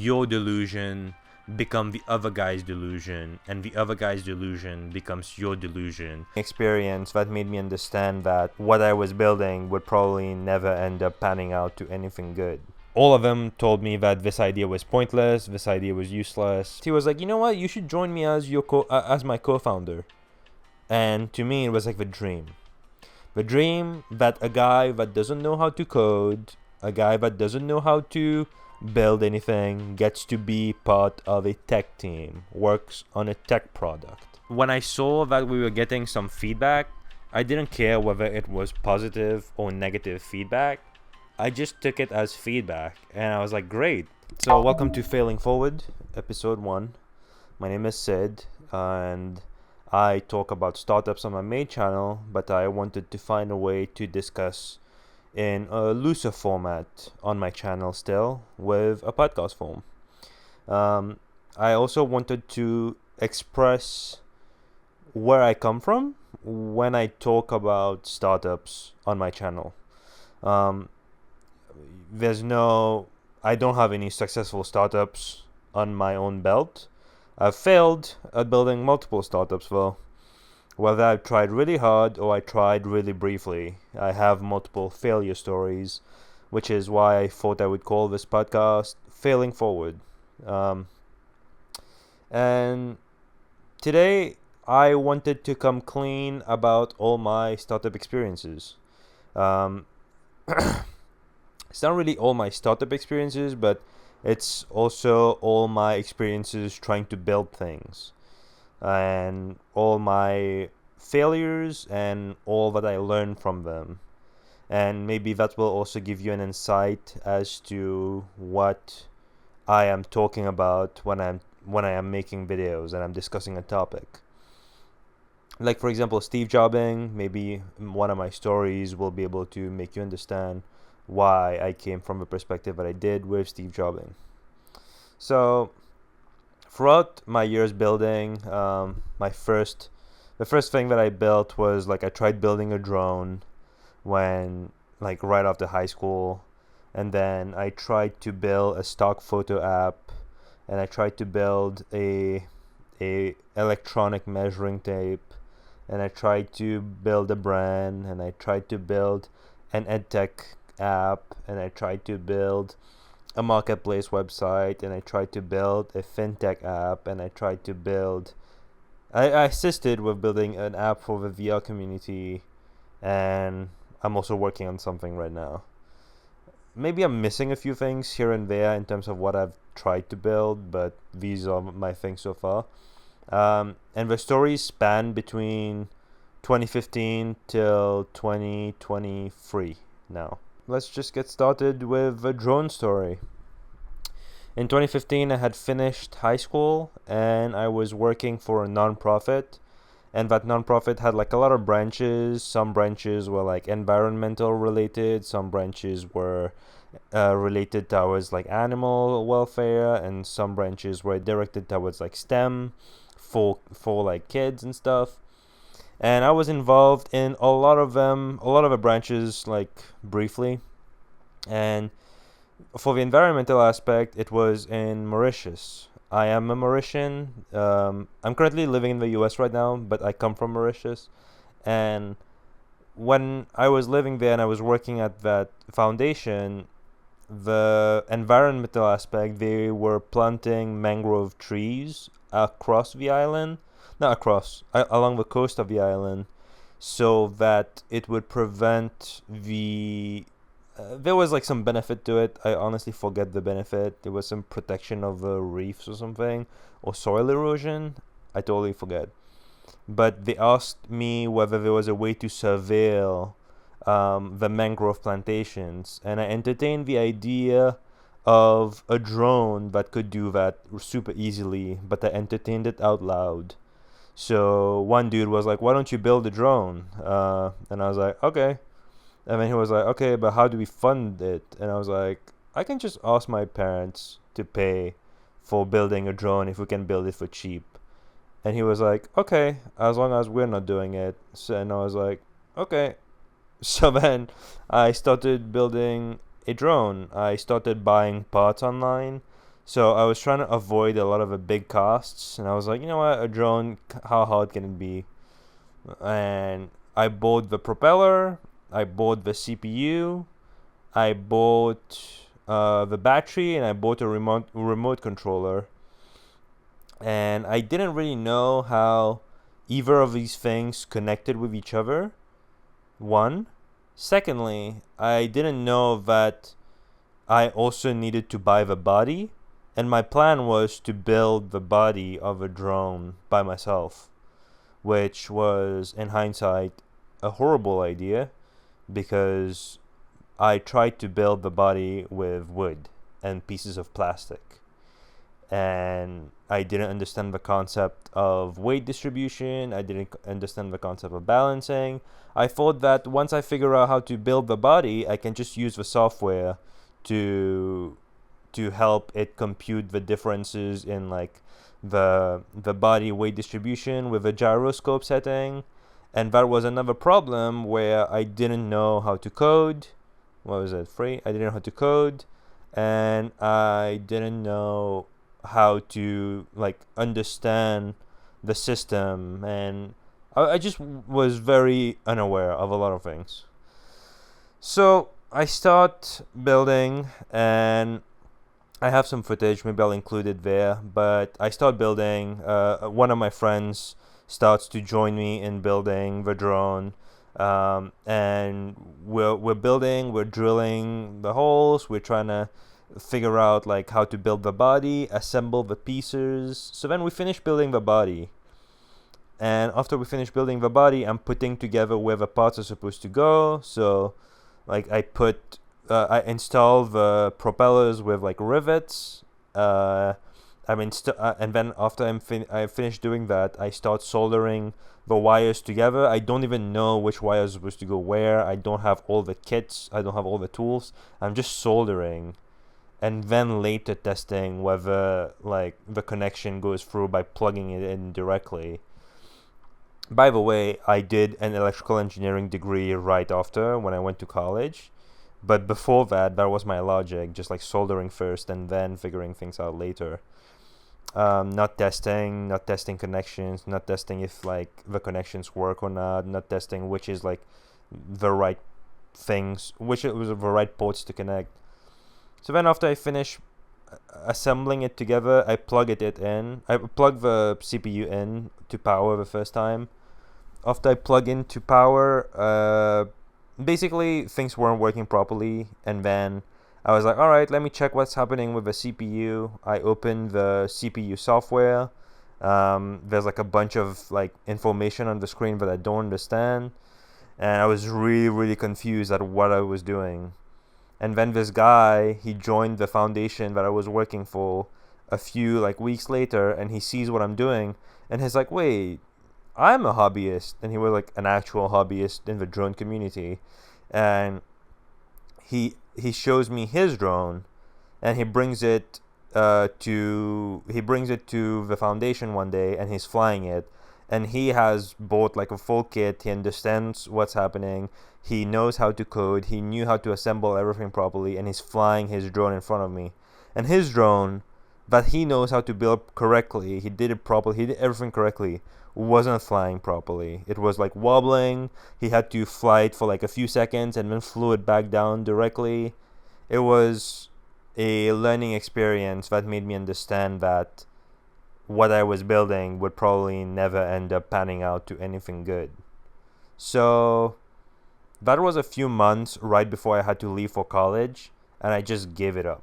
your delusion become the other guy's delusion, and the other guy's delusion becomes your delusion. Experience that made me understand that what I was building would probably never end up panning out to anything good. All of them told me that this idea was pointless, this idea was useless. He was like, you know what, you should join me as as my co-founder. And to me, it was like the dream. The dream that a guy that doesn't know how to code, a guy that doesn't know how to build anything, gets to be part of a tech team, works on a tech product. When I saw that we were getting some feedback, I didn't care whether it was positive or negative feedback. I just took it as feedback, and I was like, great. So welcome to Failing Forward, episode 1. My name is Sid, and I talk about startups on my main channel, but I wanted to find a way to discuss in a looser format on my channel still, with a podcast form. I also wanted to express where I come from when I talk about startups on my channel. I don't have any successful startups on my own belt. I've failed at building multiple startups though. Whether I've tried really hard or I tried really briefly, I have multiple failure stories, which is why I thought I would call this podcast Failing Forward. And today I wanted to come clean about all my startup experiences. It's not really all my startup experiences, but it's also all my experiences trying to build things, and all my failures and all that I learned from them. And maybe that will also give you an insight as to what I am talking about when I am making videos and I'm discussing a topic. Like, for example, Steve jobbing, maybe one of my stories will be able to make you understand why I came from the perspective that I did with Steve jobbing. So throughout my years building, the first thing that I built was I tried building a drone when right after high school, and then I tried to build a stock photo app, and I tried to build a electronic measuring tape, and I tried to build a brand, and I tried to build an EdTech app, and I tried to build a marketplace website, and I tried to build a Fintech app, and I assisted with building an app for the VR community, and I'm also working on something right now. Maybe I'm missing a few things here and there in terms of what I've tried to build, but these are my things so far. And the stories span between 2015 till 2023 now. Let's just get started with the drone story. In 2015, I had finished high school and I was working for a nonprofit, and that nonprofit had a lot of branches. Some branches were environmental related, some branches were related towards animal welfare, and some branches were directed towards STEM for kids and stuff. And I was involved in a lot of the branches, briefly. And for the environmental aspect, it was in Mauritius. I am a Mauritian. I'm currently living in the US right now, but I come from Mauritius. And when I was living there and I was working at that foundation, the environmental aspect, they were planting mangrove trees across the island. Not across, along the coast of the island, so that it would prevent there was some benefit to it. I honestly forget the benefit. There was some protection of the reefs or something, or soil erosion. I totally forget. But they asked me whether there was a way to surveil the mangrove plantations, and I entertained the idea of a drone that could do that super easily, but I entertained it out loud. So one dude was like, why don't you build a drone? And I was like, okay. And then he was like, okay, but how do we fund it? And I was like, I can just ask my parents to pay for building a drone if we can build it for cheap. And he was like, okay, as long as we're not doing it. So, and I was like, okay. So then I started building a drone. I started buying parts online. So I was trying to avoid a lot of the big costs, and I was like, you know what, a drone, how hard can it be? And I bought the propeller, I bought the CPU, I bought the battery, and I bought a remote controller. And I didn't really know how either of these things connected with each other. One. Secondly, I didn't know that I also needed to buy the body, and my plan was to build the body of a drone by myself, which was, in hindsight, a horrible idea because I tried to build the body with wood and pieces of plastic. And I didn't understand the concept of weight distribution. I didn't understand the concept of balancing. I thought that once I figure out how to build the body, I can just use the software to help it compute the differences in like the body weight distribution with a gyroscope setting. And that was another problem where I didn't know how to code. What was it? Free? I didn't know how to code, and I didn't know how to like understand the system, and I just was very unaware of a lot of things. So I start building, and I have some footage, maybe I'll include it there, but I start building. One of my friends starts to join me in building the drone. And we're building, we're drilling the holes, we're trying to figure out like how to build the body, assemble the pieces. So then we finish building the body, and after we finish building the body, I'm putting together where the parts are supposed to go. So like I install the propellers with like rivets. And then after I finish doing that, I start soldering the wires together. I don't even know which wires are supposed to go where. I don't have all the kits. I don't have all the tools. I'm just soldering, and then later testing whether like the connection goes through by plugging it in directly. By the way, I did an electrical engineering degree right after when I went to college. But before that, that was my logic, just like soldering first and then figuring things out later. Not testing connections, not testing if like the connections work or not testing which is like the right things, which it was the right ports to connect. So then after I finish assembling it together, I plug it in. I plug the CPU in to power the first time. After I plug into power, basically things weren't working properly, and then I was like, all right, let me check what's happening with the CPU. I opened the CPU software. There's like a bunch of like information on the screen that I don't understand, and I was really, really confused at what I was doing. And then this guy, he joined the foundation that I was working for a few like weeks later, and he sees what I'm doing, and he's like, wait, I'm a hobbyist. And he was like an actual hobbyist in the drone community, and he shows me his drone, and he brings it to the foundation one day, and he's flying it, and he has bought like a full kit. He understands what's happening. He knows how to code. He knew how to assemble everything properly, and he's flying his drone in front of me. And his drone that he knows how to build correctly, he did it properly, he did everything correctly, wasn't flying properly. It was like wobbling. He had to fly it for like a few seconds and then flew it back down directly. It was a learning experience that made me understand that what I was building would probably never end up panning out to anything good. So that was a few months right before I had to leave for college, and I just gave it up.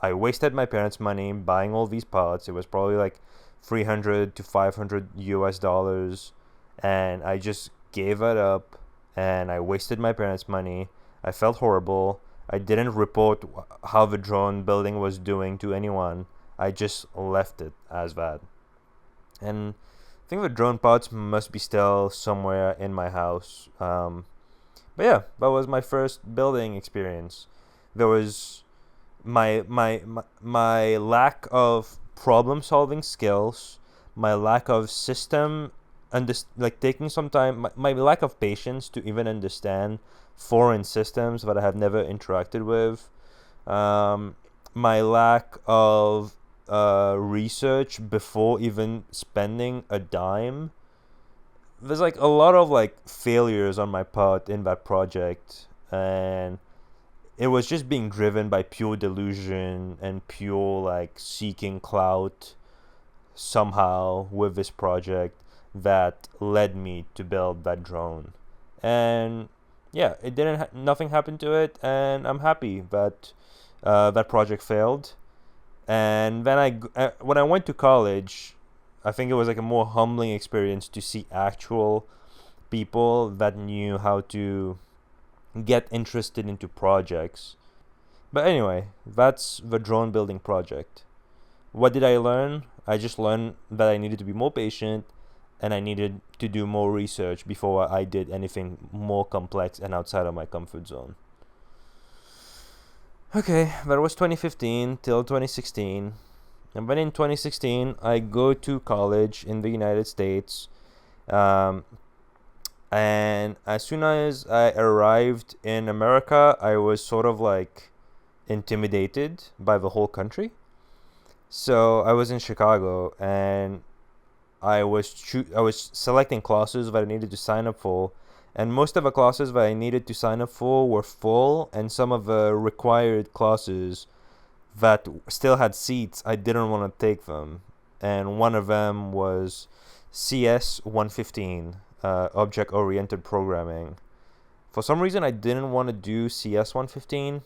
I wasted my parents' money buying all these parts. It was probably like $300 to $500 US, and I just gave it up, and I wasted my parents' money. I felt horrible. I didn't report how the drone building was doing to anyone. I just left it as that. And I think the drone parts must be still somewhere in my house. But yeah, that was my first building experience. There was my lack of problem solving skills, my lack of system, like taking some time, my lack of patience to even understand foreign systems that I have never interacted with. my lack of research before even spending a dime. There's like a lot of like failures on my part in that project, and it was just being driven by pure delusion and pure like seeking clout somehow with this project that led me to build that drone. And yeah, it didn't nothing happened to it, and I'm happy that that project failed. And then when I went to college, I think it was like a more humbling experience to see actual people that knew how to get interested into projects. But anyway, that's the drone building project. What did I learn? I just learned that I needed to be more patient and I needed to do more research before I did anything more complex and outside of my comfort zone. Okay, that was 2015 till 2016. And then in 2016, I go to college in the United States. Um, and as soon as I arrived in America, I was sort of like intimidated by the whole country. So I was in Chicago, and I was selecting classes that I needed to sign up for, and most of the classes that I needed to sign up for were full, and some of the required classes that still had seats, I didn't want to take them. And one of them was CS 115, Object Oriented Programming. For some reason, I didn't want to do CS 115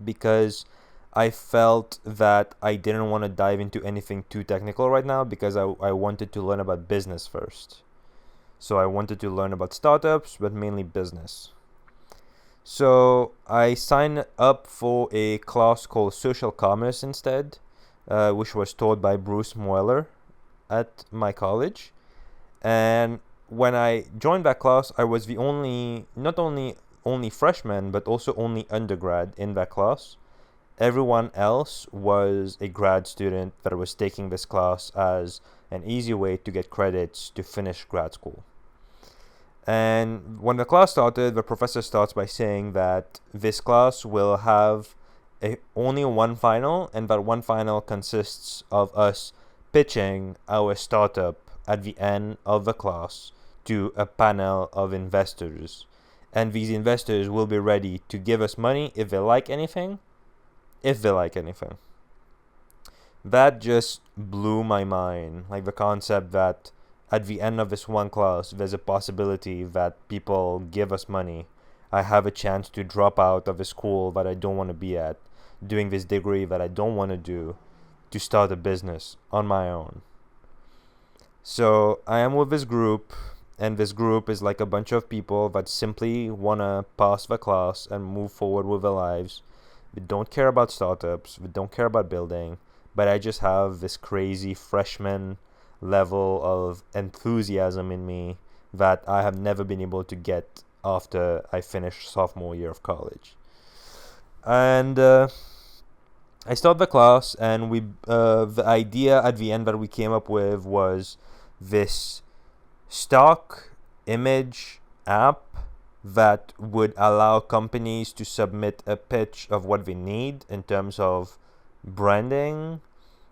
because I felt that I didn't want to dive into anything too technical right now because I wanted to learn about business first. So I wanted to learn about startups, but mainly business. So I signed up for a class called Social Commerce instead, which was taught by Bruce Moeller at my college. And when I joined that class, I was the not only freshman, but also only undergrad in that class. Everyone else was a grad student that was taking this class as an easy way to get credits to finish grad school. And when the class started, the professor starts by saying that this class will have only one final, and that one final consists of us pitching our startup at the end of the class to a panel of investors. And these investors will be ready to give us money if they like anything. That just blew my mind. Like the concept that at the end of this one class, there's a possibility that people give us money. I have a chance to drop out of a school that I don't want to be at, doing this degree that I don't want to do, to start a business on my own. So I am with this group, and this group is like a bunch of people that simply want to pass the class and move forward with their lives. We don't care about startups, we don't care about building, but I just have this crazy freshman level of enthusiasm in me that I have never been able to get after I finished sophomore year of college. And I started the class, and the idea at the end that we came up with was this stock image app that would allow companies to submit a pitch of what they need in terms of branding.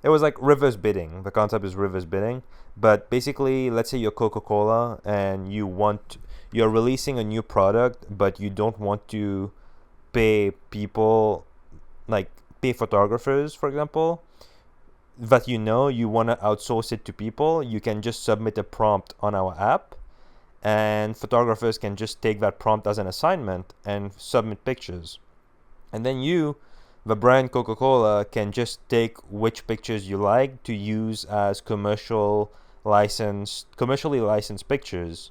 It was like reverse bidding. The concept is reverse bidding. But basically, let's say you're Coca-Cola and you're releasing a new product, but you don't want to pay people, like pay photographers, for example, that you want to outsource it to people. You can just submit a prompt on our app, and photographers can just take that prompt as an assignment and submit pictures. And then the brand Coca-Cola, can just take which pictures you like to use as commercially licensed pictures,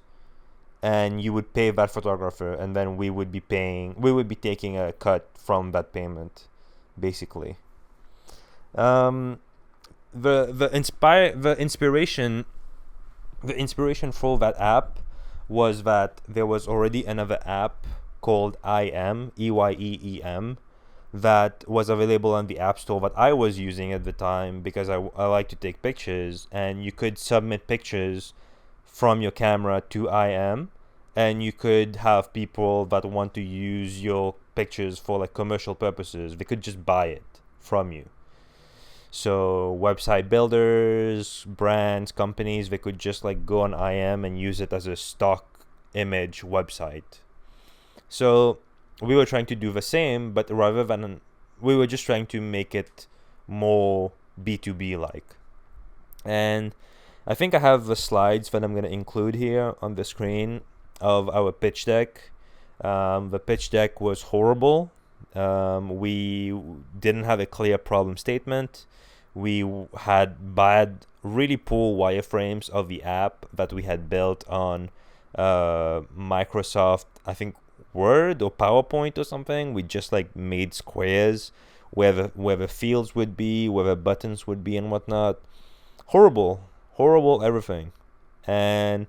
and you would pay that photographer, and then we would be taking a cut from that payment, basically. The inspiration for that app was that there was already another app called EYEEM that was available on the App Store that I was using at the time because I like to take pictures, and you could submit pictures from your camera to IM, and you could have people that want to use your pictures for like commercial purposes. They could just buy it. from you. So website builders, brands, companies, they could just like go on IM and use it as a stock image website. So we were trying to do the same, but rather than, we were just trying to make it more B2B like. And I think I have the slides that I'm going to include here on the screen of our pitch deck. The pitch deck was horrible. We didn't have a clear problem statement. We had really poor wireframes of the app that we had built on Microsoft, I think Word or PowerPoint or something. We just like made squares where the fields would be, where the buttons would be and whatnot. Horrible everything. And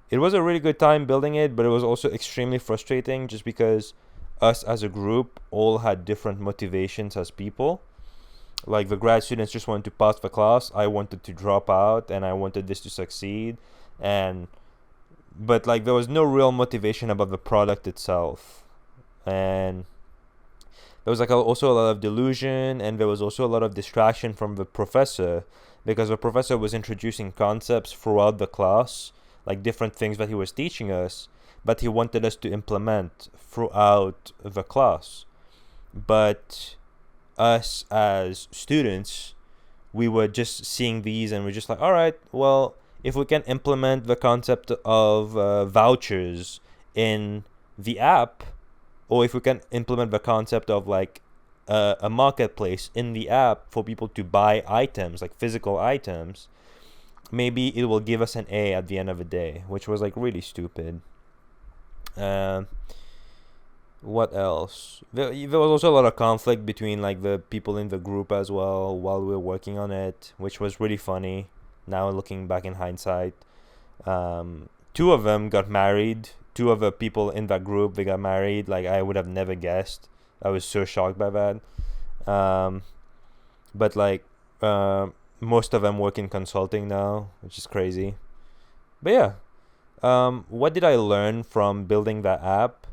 it was a really good time building it, but it was also extremely frustrating just because us as a group all had different motivations as people. Like the grad students just wanted to pass the class. I wanted to drop out and I wanted this to succeed. But like there was no real motivation about the product itself. And there was like also a lot of delusion, and there was also a lot of distraction from the professor, because the professor was introducing concepts throughout the class, like different things that he was teaching us, but he wanted us to implement throughout the class. But us as students, we were just seeing these and we're just like, all right, well, if we can implement the concept of vouchers in the app, or if we can implement the concept of like a marketplace in the app for people to buy items, like physical items, maybe it will give us an A at the end of the day, which was like really stupid. What else? There was also a lot of conflict between like the people in the group as well while we were working on it, which was really funny now looking back in hindsight. Two of them got married. Two of the people in that group, they got married. Like I would have never guessed. I was so shocked by that. But like most of them work in consulting now, which is crazy. But yeah, what did I learn from building that app?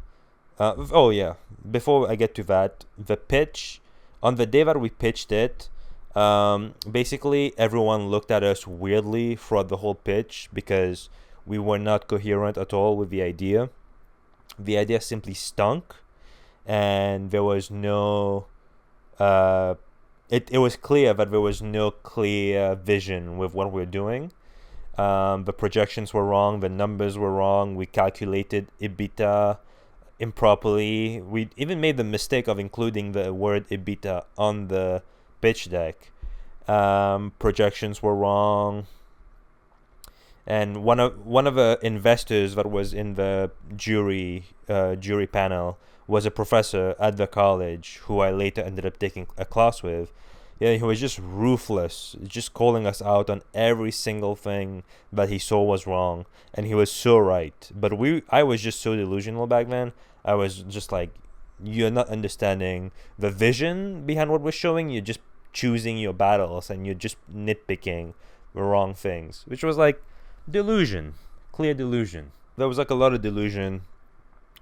Oh yeah, before I get to that, the pitch, on the day that we pitched it, basically everyone looked at us weirdly throughout the whole pitch because we were not coherent at all with the idea. The idea simply stunk, and there was no it was clear that there was no clear vision with what we were doing. The projections were wrong, the numbers were wrong, we calculated EBITDA improperly. We even made the mistake of including the word EBITDA on the pitch deck. Projections were wrong, and one of the investors that was in the jury panel was a professor at the college who I later ended up taking a class with. Yeah, he was just ruthless, just calling us out on every single thing that he saw was wrong, and he was so right. But I was just so delusional back then. I was just like, you're not understanding the vision behind what we're showing. You're just choosing your battles, and you're just nitpicking the wrong things, which was like delusion, clear delusion. There was like a lot of delusion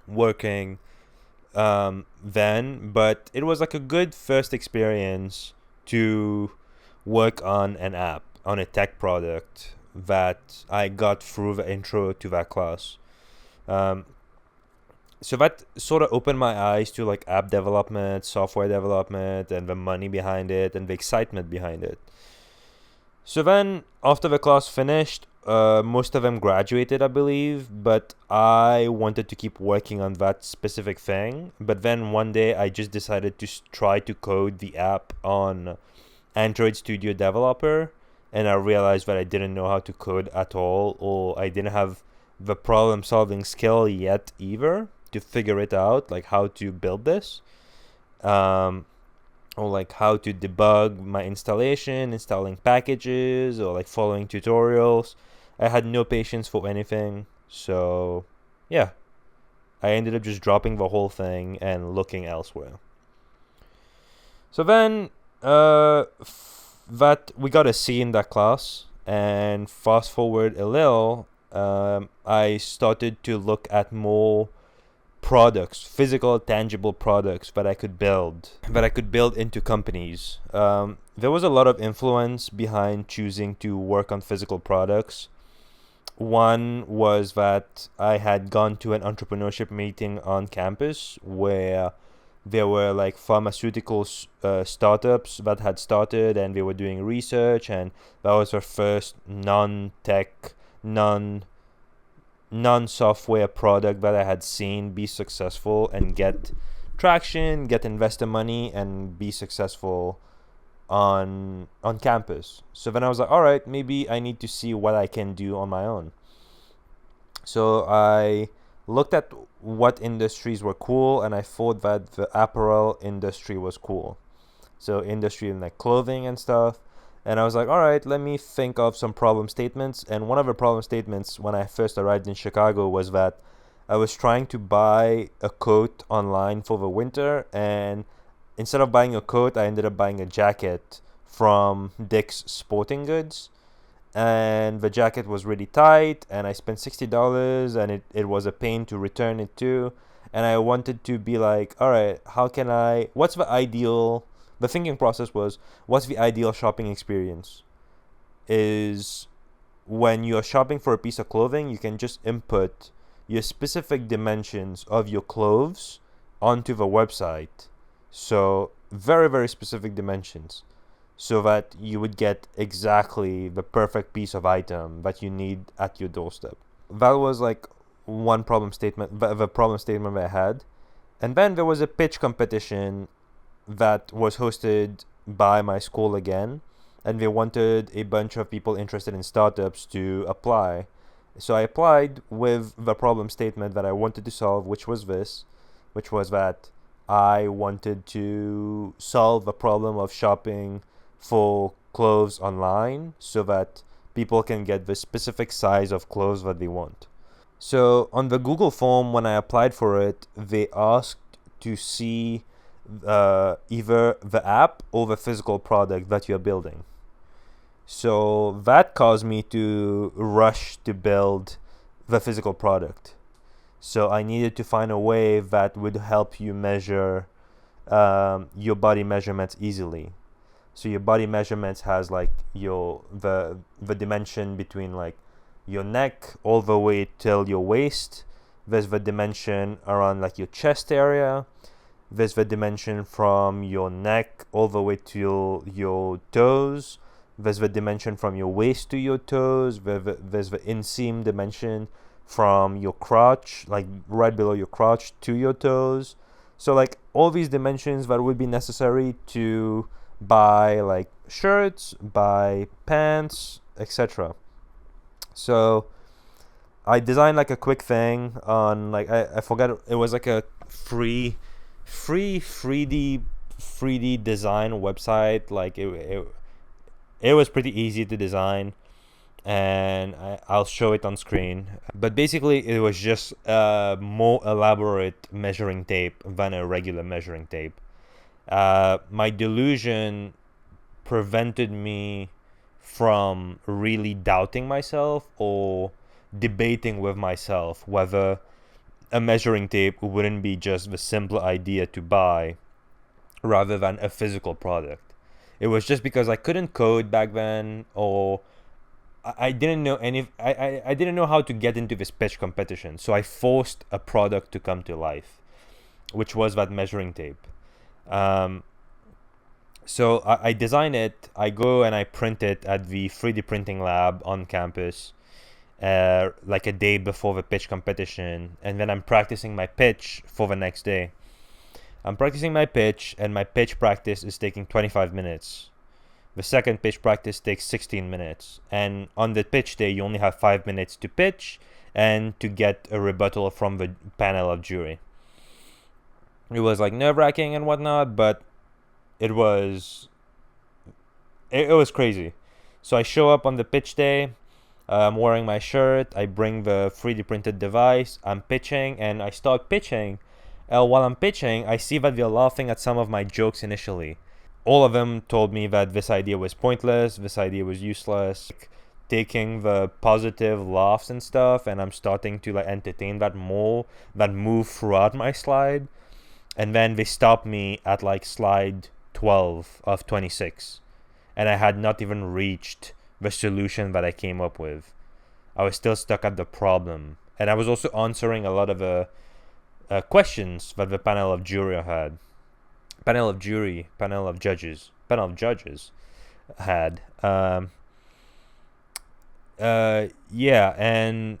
working then, but it was like a good first experience to work on an app, on a tech product that I got through the intro to that class. So that sort of opened my eyes to like app development, software development, and the money behind it and the excitement behind it. So then after the class finished, most of them graduated, I believe, but I wanted to keep working on that specific thing. But then one day I just decided to try to code the app on Android Studio Developer, and I realized that I didn't know how to code at all, or I didn't have the problem solving skill yet either to figure it out, like how to build this, or like how to debug my installation, installing packages, or like following tutorials. I had no patience for anything. So yeah, I ended up just dropping the whole thing and looking elsewhere. So then that we got a C in that class, and fast forward a little, I started to look at more products, physical, tangible products that I could build, into companies. There was a lot of influence behind choosing to work on physical products. One was that I had gone to an entrepreneurship meeting on campus where there were like pharmaceutical startups that had started, and they were doing research, and that was their first non-tech, non-software product that I had seen be successful and get traction, get investor money, and be successful on campus. So then I was like, all right, maybe I need to see what I can do on my own. So I looked at what industries were cool, and I thought that the apparel industry was cool. So industry in like clothing and stuff. And I was like, all right, let me think of some problem statements. And one of the problem statements when I first arrived in Chicago was that I was trying to buy a coat online for the winter, and instead of buying a coat, I ended up buying a jacket from Dick's Sporting Goods. And the jacket was really tight, and I spent $60, and it was a pain to return it to. And I wanted to be like, all right, the thinking process was, what's the ideal shopping experience? Is when you're shopping for a piece of clothing, you can just input your specific dimensions of your clothes onto the website. So very, very specific dimensions, so that you would get exactly the perfect piece of item that you need at your doorstep. That was like one problem statement, the problem statement that I had. And then there was a pitch competition that was hosted by my school again, and they wanted a bunch of people interested in startups to apply. So I applied with the problem statement that I wanted to solve, which was that I wanted to solve the problem of shopping for clothes online so that people can get the specific size of clothes that they want. So on the Google form, when I applied for it, they asked to see either the app or the physical product that you're building. So that caused me to rush to build the physical product. So I needed to find a way that would help you measure your body measurements easily. So your body measurements has like the dimension between like your neck all the way till your waist. There's the dimension around like your chest area. There's the dimension from your neck all the way to your toes. There's the dimension from your waist to your toes. There's the inseam dimension from your crotch, like right below your crotch to your toes. So like all these dimensions that would be necessary to buy like shirts, buy pants, etc. So I designed like a quick thing on like I forgot, it was like a free 3D design website. Like it was pretty easy to design, and I'll show it on screen. But basically it was just a more elaborate measuring tape than a regular measuring tape. My delusion prevented me from really doubting myself or debating with myself whether a measuring tape wouldn't be just the simpler idea to buy rather than a physical product. It was just because I couldn't code back then, or I didn't know I didn't know how to get into this pitch competition. So I forced a product to come to life, which was that measuring tape. So I design it, I go and I print it at the 3D printing lab on campus, like a day before the pitch competition, and then I'm practicing my pitch for the next day. I'm practicing my pitch, and my pitch practice is taking 25 minutes. The second pitch practice takes 16 minutes. And on the pitch day, you only have 5 minutes to pitch and to get a rebuttal from the panel of jury. It was like nerve-wracking and whatnot, but it was crazy. So I show up on the pitch day. I'm wearing my shirt. I bring the 3D printed device. I'm pitching, and I start pitching. While I'm pitching, I see that they're laughing at some of my jokes initially. All of them told me that this idea was pointless, this idea was useless. taking the positive laughs and stuff, and I'm starting to like entertain that move throughout my slide. And then they stopped me at like slide 12 of 26, and I had not even reached the solution that I came up with. I was still stuck at the problem, and I was also answering a lot of the questions that the panel of judges had. Yeah, and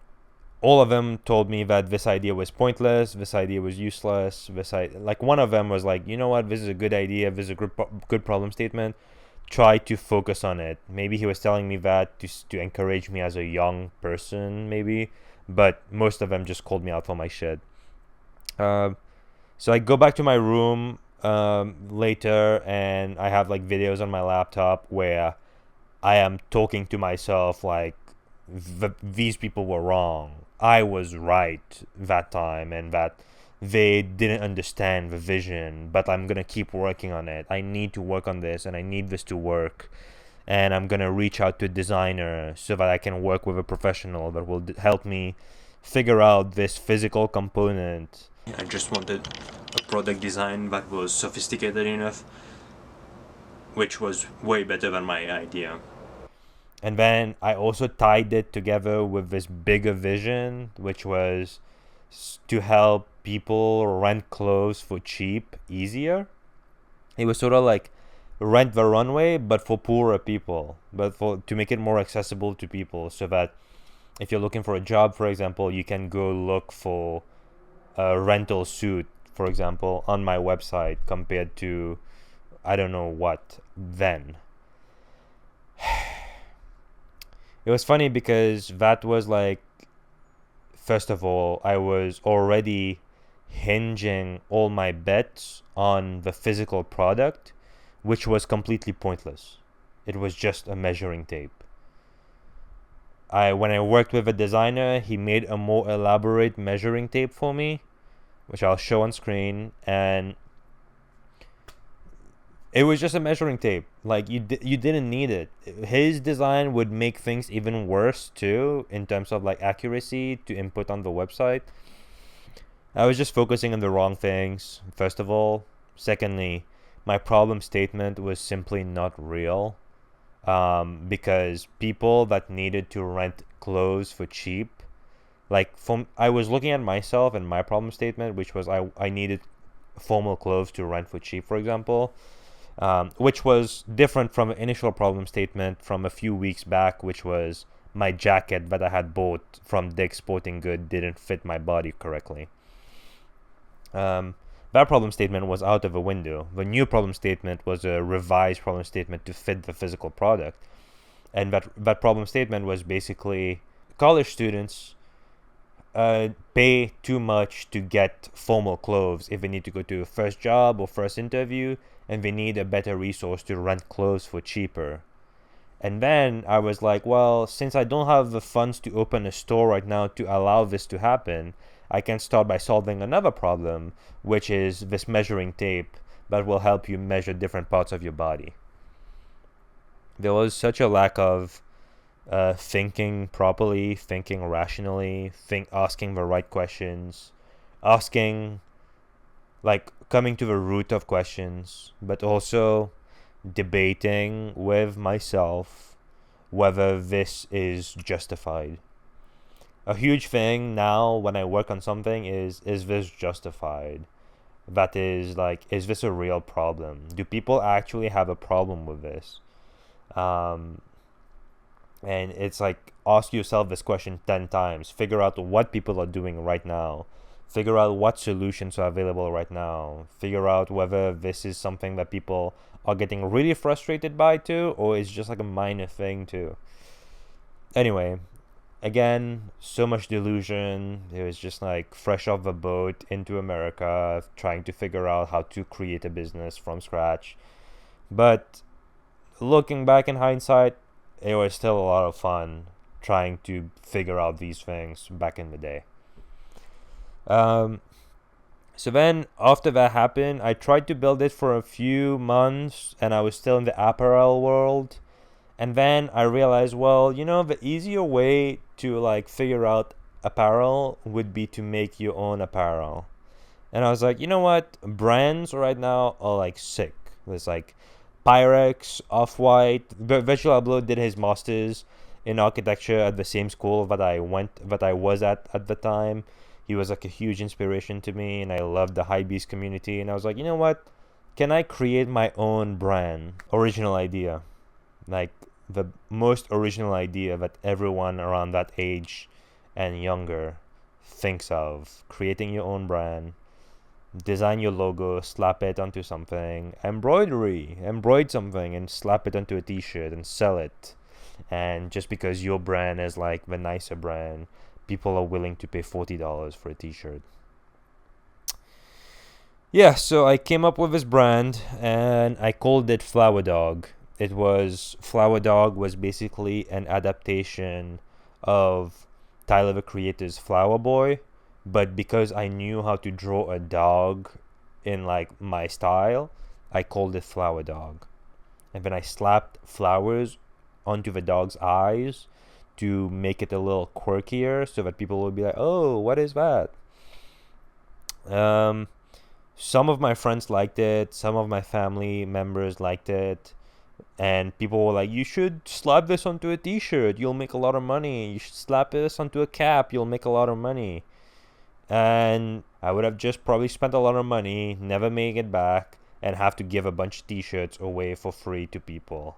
all of them told me that this idea was pointless, this idea was useless. Like one of them was like, you know what, this is a good idea, this is a good problem statement. Try to focus on it. Maybe he was telling me that to encourage me as a young person, maybe. But most of them just called me out for my shit. So I go back to my room later, and I have like videos on my laptop where I am talking to myself like, these people were wrong. I was right that time, and that they didn't understand the vision, but I'm gonna keep working on it. I need to work on this, and I need this to work. And I'm gonna reach out to a designer so that I can work with a professional that will help me figure out this physical component. I just wanted a product design that was sophisticated enough, which was way better than my idea. And then I also tied it together with this bigger vision, which was to help people rent clothes for cheap easier. It was sort of like rent the runway, but for poorer people, to make it more accessible to people, so that if you're looking for a job, for example, you can go look for a rental suit, for example, on my website, compared to I don't know what then. It was funny because that was like, first of all, I was already hinging all my bets on the physical product, which was completely pointless. It was just a measuring tape. When I worked with a designer, he made a more elaborate measuring tape for me, which I'll show on screen, and it was just a measuring tape. Like, you didn't need it. His design would make things even worse too, in terms of like accuracy to input on the website. I was just focusing on the wrong things, first of all. Secondly, my problem statement was simply not real, because people that needed to rent clothes for cheap, like I was looking at myself and my problem statement, which was I needed formal clothes to rent for cheap, for example. Which was different from the initial problem statement from a few weeks back, which was my jacket that I had bought from Dick's Sporting Good didn't fit my body correctly. That problem statement was out of the window. The new problem statement was a revised problem statement to fit the physical product. And that problem statement was basically college students pay too much to get formal clothes if they need to go to a first job or first interview, and they need a better resource to rent clothes for cheaper. And then I was like, well, since I don't have the funds to open a store right now to allow this to happen, I can start by solving another problem, which is this measuring tape that will help you measure different parts of your body. There was such a lack of thinking properly, thinking rationally, asking the right questions, coming to the root of questions, but also debating with myself whether this is justified. A huge thing now when I work on something is this justified? That is like, is this a real problem? Do people actually have a problem with this? And it's like, ask yourself this question 10 times. Figure out what people are doing right now. Figure out what solutions are available right now. Figure out whether this is something that people are getting really frustrated by too, or it's just like a minor thing too. Anyway, again, so much delusion. It was just like fresh off the boat into America, trying to figure out how to create a business from scratch. But looking back in hindsight, it was still a lot of fun trying to figure out these things back in the day. So then after that happened, I tried to build it for a few months, and I was still in the apparel world. And then I realized, well, the easier way to like figure out apparel would be to make your own apparel. And I was like, you know what? Brands right now are like sick. There's like Pyrex, Off-White. Virtual Abloh did his master's in architecture at the same school that I was at the time. He was like a huge inspiration to me, and I loved the Hypebeast community. And I was like, you know what? Can I create my own brand? Original idea. Like the most original idea that everyone around that age and younger thinks of. Creating your own brand. Design your logo, slap it onto something, embroider something and slap it onto a t-shirt and sell it. And just because your brand is like the nicer brand, people are willing to pay $40 for a t-shirt. Yeah, so I came up with this brand and I called it Flower Dog. Flower Dog was basically an adaptation of Tyler the Creator's Flower Boy, but because I knew how to draw a dog in like my style, I called it Flower Dog. And then I slapped flowers onto the dog's eyes to make it a little quirkier so that people would be like, oh, what is that? Some of my friends liked it, some of my family members liked it, and people were like, you should slap this onto a t-shirt, you'll make a lot of money. You should slap this onto a cap, you'll make a lot of money. And I would have just probably spent a lot of money, never make it back, and have to give a bunch of t-shirts away for free to people.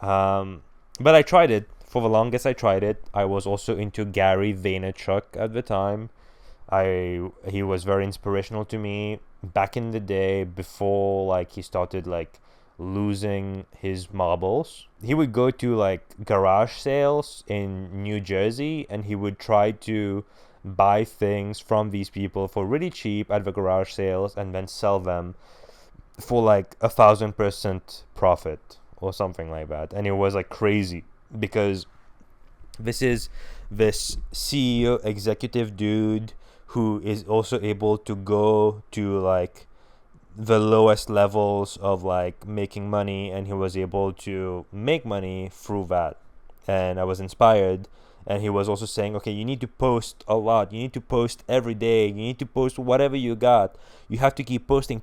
But I tried it. For the longest I tried it. I was also into Gary Vaynerchuk at the time. He was very inspirational to me back in the day before like he started like losing his marbles. He would go to like garage sales in New Jersey and he would try to buy things from these people for really cheap at the garage sales and then sell them for like 1,000% profit or something like that. And it was like crazy because this is this CEO executive dude who is also able to go to like the lowest levels of like making money, and he was able to make money through that. And I was inspired. And he was also saying, okay, you need to post a lot, you need to post every day, you need to post whatever you got, you have to keep posting.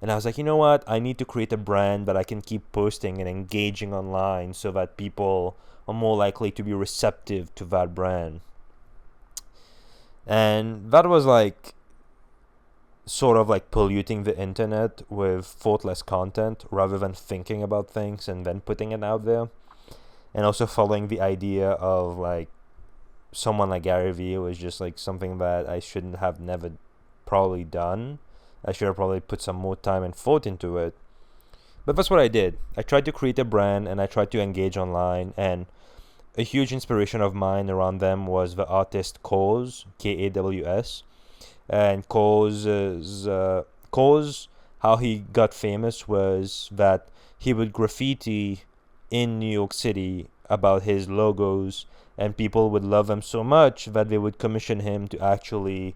And I was like, you know what, I need to create a brand that I can keep posting and engaging online so that people are more likely to be receptive to that brand. And that was like sort of like polluting the internet with thoughtless content rather than thinking about things and then putting it out there. And also following the idea of like someone like Gary Vee was just like something that I shouldn't have never probably done. I should have probably put some more time and thought into it. But that's what I did. I tried to create a brand and I tried to engage online, and a huge inspiration of mine around them was the artist Kaws, Kaws. And Kaws, how he got famous was that he would graffiti in New York City about his logos, and people would love him so much that they would commission him to actually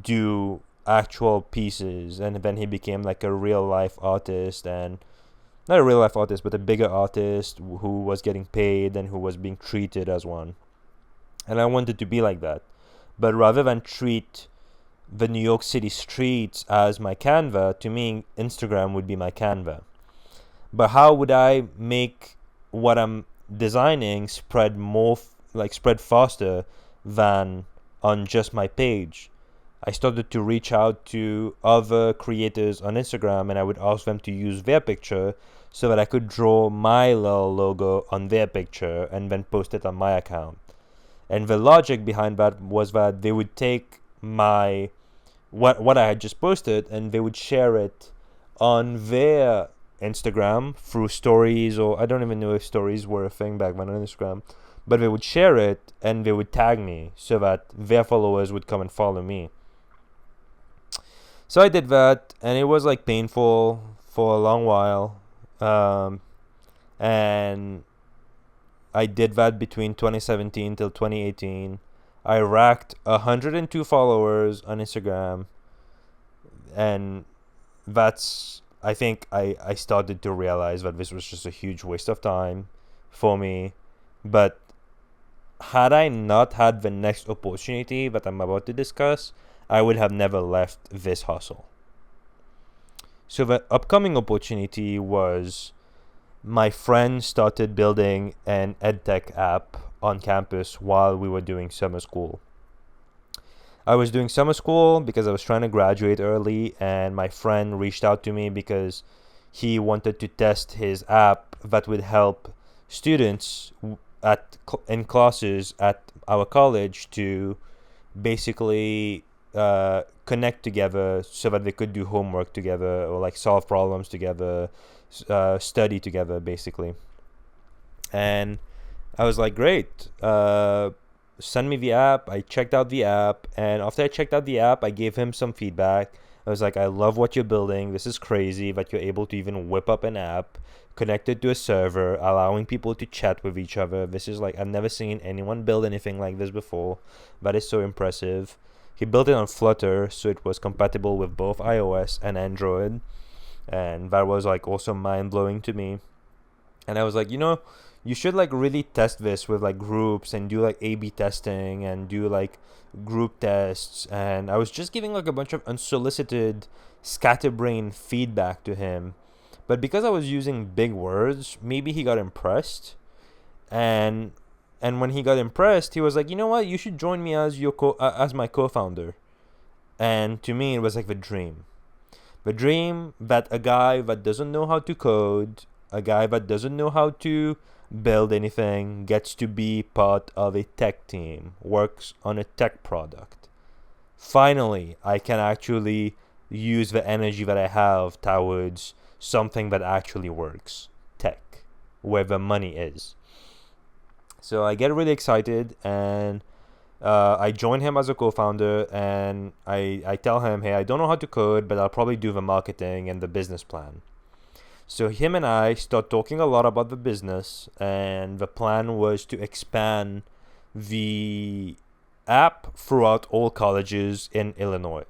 do actual pieces. And then he became like a real life artist, and not a real life artist but a bigger artist who was getting paid and who was being treated as one. And I wanted to be like that, but rather than treat the New York City streets as my Canva, to me Instagram would be my Canva. But how would I make what I'm designing spread faster than on just my page? I started to reach out to other creators on Instagram, and I would ask them to use their picture so that I could draw my little logo on their picture and then post it on my account. And the logic behind that was that they would take my what I had just posted and they would share it on their Instagram through stories, or I don't even know if stories were a thing back then on Instagram, but they would share it and they would tag me so that their followers would come and follow me. So I did that, and it was like painful for a long while, and I did that between 2017 till 2018. I racked 102 followers on Instagram, and that's I think I started to realize that this was just a huge waste of time for me. But had I not had the next opportunity that I'm about to discuss, I would have never left this hustle. So the upcoming opportunity was my friend started building an EdTech app on campus while we were doing summer school. I was doing summer school because I was trying to graduate early, and my friend reached out to me because he wanted to test his app that would help students in classes at our college to basically connect together so that they could do homework together or like solve problems together, study together basically. And I was like, great, send me the app. I checked out the app, and after I checked out the app, I gave him some feedback. I was like, I love what you're building. This is crazy that you're able to even whip up an app connected to a server, allowing people to chat with each other. This is like, I've never seen anyone build anything like this before. That is so impressive. He built it on Flutter, so it was compatible with both iOS and Android. And that was like also mind-blowing to me. And I was like, you should like really test this with like groups and do like A/B testing and do like group tests. And I was just giving like a bunch of unsolicited scatterbrain feedback to him. But because I was using big words, maybe he got impressed. And when he got impressed, he was like, you know what, you should join me as as my co-founder. And to me, it was like the dream. The dream that a guy that doesn't know how to code, a guy that doesn't know how to build anything, gets to be part of a tech team, works on a tech product. Finally, I can actually use the energy that I have towards something that actually works, tech, where the money is. So I get really excited, and I join him as a co-founder, and I tell him, hey, I don't know how to code, but I'll probably do the marketing and the business plan. So him and I start talking a lot about the business, and the plan was to expand the app throughout all colleges in Illinois.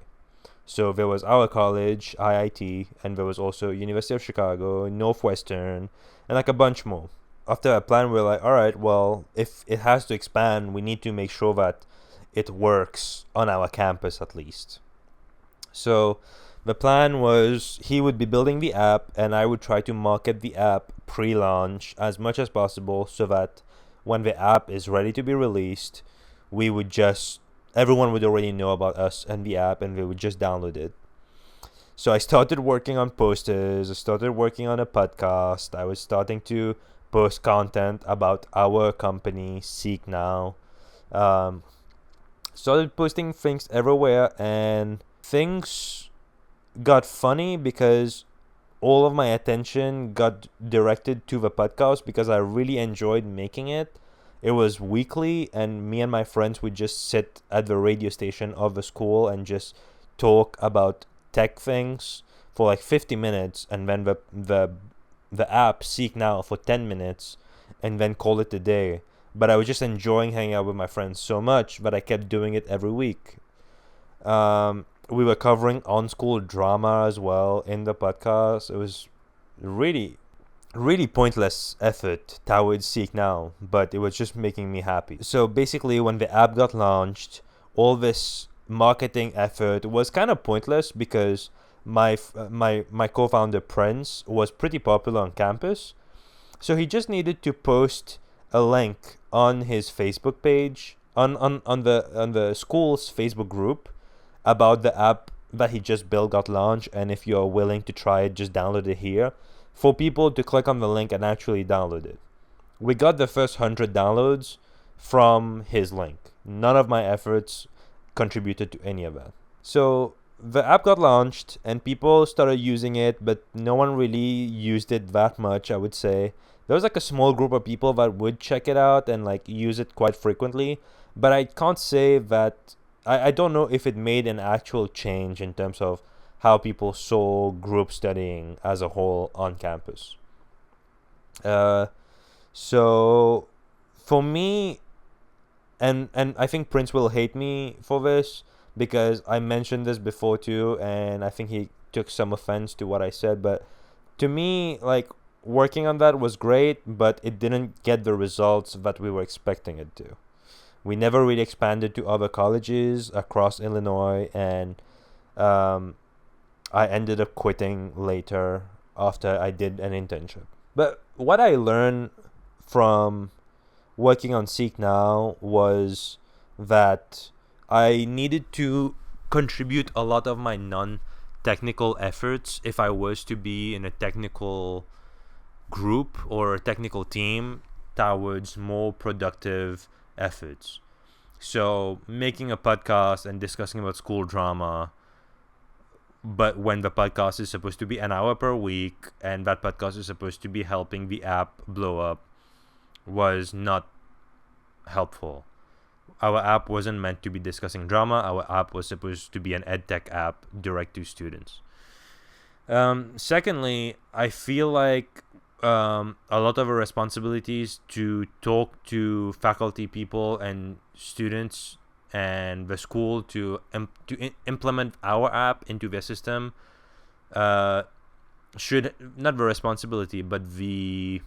So there was our college, IIT, and there was also University of Chicago, Northwestern, and like a bunch more. After that plan, we're like, all right, well, if it has to expand, we need to make sure that it works on our campus at least. So the plan was he would be building the app, and I would try to market the app pre-launch as much as possible so that when the app is ready to be released, everyone would already know about us and the app, and they would just download it. So I started working on posters. I started working on a podcast. I was starting to post content about our company, Seek Now. Started posting things everywhere, and things got funny because all of my attention got directed to the podcast because I really enjoyed making it. It was weekly, and me and my friends would just sit at the radio station of the school and just talk about tech things for like 50 minutes, and then the app Seek Now for 10 minutes, and then call it a day. But I was just enjoying hanging out with my friends so much that I kept doing it every week. We were covering on-school drama as well in the podcast. It was really pointless effort towards Seek Now, but it was just making me happy. So basically, when the app got launched, all this marketing effort was kind of pointless because my co-founder Prince was pretty popular on campus, so he just needed to post a link on his Facebook page on the school's Facebook group about the app that he just built got launched, and if you're willing to try it, just download it here, for people to click on the link and actually download it. We got the first 100 downloads from his link. None of my efforts contributed to any of that. So the app got launched and people started using it, but no one really used it that much, I would say. There was like a small group of people that would check it out and like use it quite frequently, but I can't say that I don't know if it made an actual change in terms of how people saw group studying as a whole on campus. So for me, and I think Prince will hate me for this because I mentioned this before too, and I think he took some offense to what I said, but to me, like, working on that was great, but it didn't get the results that we were expecting it to. We never really expanded to other colleges across Illinois, and I ended up quitting later after I did an internship. But what I learned from working on Seek Now was that I needed to contribute a lot of my non-technical efforts if I was to be in a technical group or a technical team towards more productive efforts. So making a podcast and discussing about school drama, but when the podcast is supposed to be an hour per week and that podcast is supposed to be helping the app blow up, was not helpful. Our app wasn't meant to be discussing drama. Our app was supposed to be an EdTech app direct to students. Secondly, I feel like a lot of our responsibilities to talk to faculty people and students and the school to implement our app into their system should, not the responsibility, but the